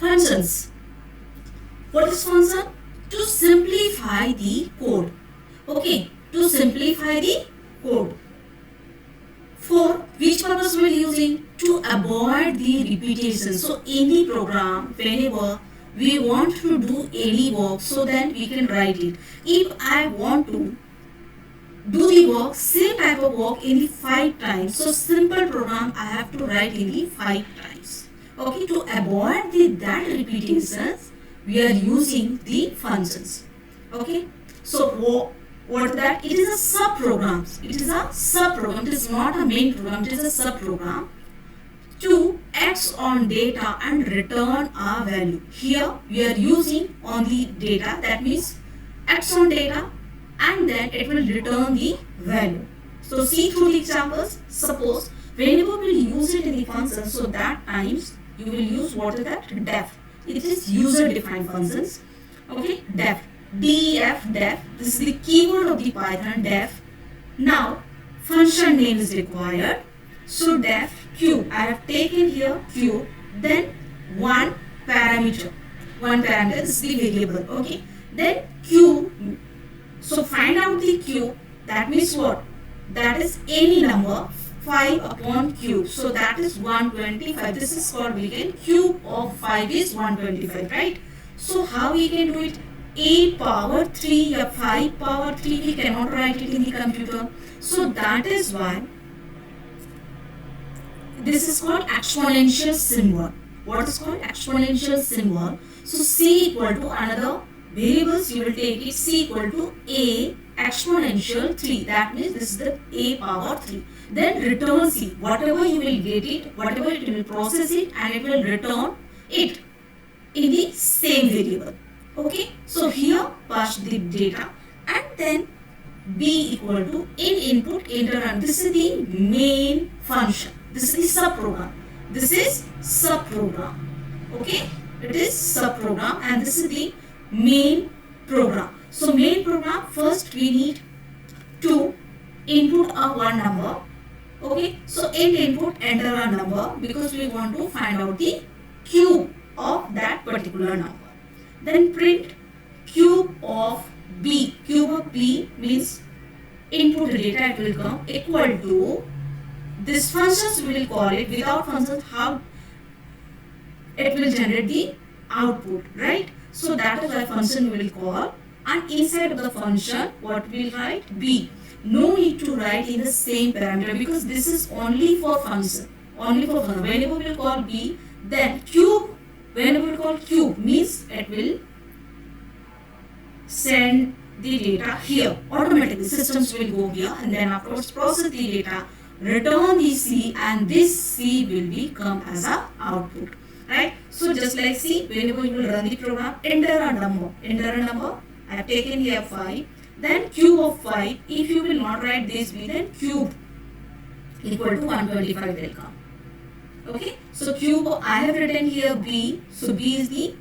Functions. What is function? To simplify the code. Okay, to simplify the code. For which purpose we are using? To avoid the repetition. So any program, whenever we want to do any work, so that we can write it. If I want to do the work, same type of work in the 5 times, so simple program I have to write in the 5 times. Okay, to avoid that repetitions, we are using the functions. Okay, so what that? It is a sub program. It is a sub program. It is not a main program. It is a sub program to act on data and return a value. Here we are using on the data. That means acts on data and then it will return the value. So see through the examples. Suppose whenever we use it in the function, so that times you will use what is that? Def. It is user defined functions. Okay, def. def. This is the keyword of the Python, def. Now function name is required. So def cube. I have taken here cube. Then one parameter. One parameter is the variable. Okay. Then cube. So find out the cube. That means what? That is any number 5 upon cube. So that is 125. This is called, we can, cube of 5 is 125, right? So how we can do it? A power 3 or 5 power 3, we cannot write it in the computer. So that is why this is called exponential symbol. What is called exponential symbol? So C equal to another variables, you will take it, C equal to A exponential 3. That means this is the A power 3. Then return C. Whatever you will get it, whatever it will process it, and it will return it in the same variable. Okay. So here pass the data and then B equal to in input enter, and this is the main function. This is the subprogram. This is subprogram. Okay. It is subprogram and this is the main program. So main program, first we need to input a one number. Okay, so in input enter a number because we want to find out the cube of that particular number. Then print cube of B. Cube of B means input data, it will come equal to this functions, we will call it. Without functions, how it will generate the output, right? So that is why function we will call, and inside of the function what we will write? B. No need to write in the same parameter because this is only for function. Only for function. Whenever we will call B, then cube, whenever we will call cube means it will send the data here. Automatically systems will go here and then afterwards process the data, return the C, and this C will become as a output. Right? So just like C, whenever you will run the program, enter a number. Enter a number. I have taken here 5. Then cube of 5. If you will not write this B, then cube equal to 125 will come. Okay. So cube of, I have written here B. So B is the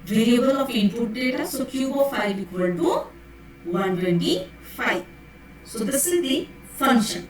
variable of input data. So cube of 5 equal to 125. So this is the function.